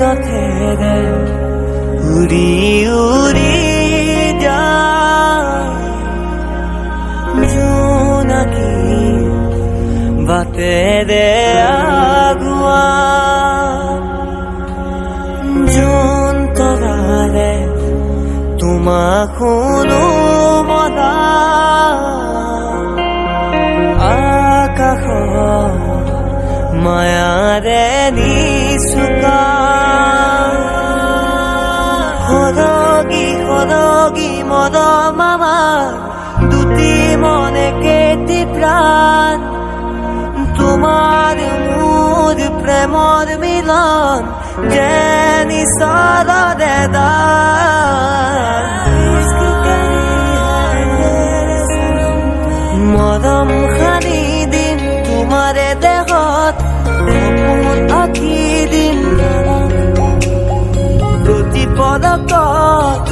আকাশেৰে উৰি উৰি যায় জোনাকী বাটেৰে আগুৱা জোন তৰাৰে তোমাক শুনো মনা আকাশৰ মায়াৰে নিচুকা সৰগী সৰগী মৰম আমাৰ দুটি মনে কেটি প্ৰাণ তোমাৰ মোৰ প্ৰেমৰ মিলন যেন ইশাৰাৰে মৰম খানি দিম তোমাৰে দেহত সপোন আঁকি দিম প্ৰতি পদকত